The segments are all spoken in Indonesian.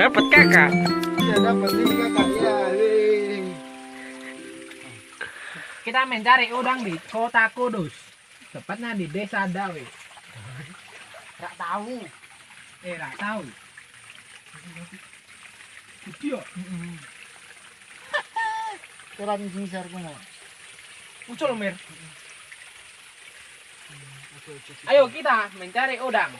Dapat kakak. Iya dapat ini kakak ya. Kita mencari udang di Kota Kudus. Tepatnya di Desa Dawe. Nggak tahu. Nggak tahu. Iya. Kurang besar kena. Muncul Mir. Ayo kita mencari udang.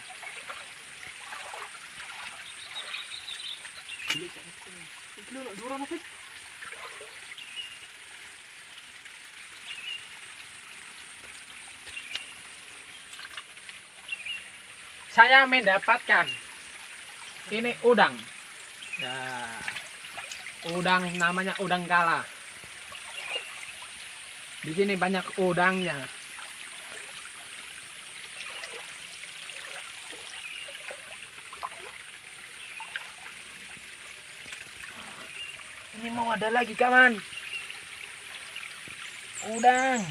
Saya mendapatkan ini udang. Ya, udang namanya udang gala. Di sini banyak udangnya. Ini mau ada lagi kawan. Udang.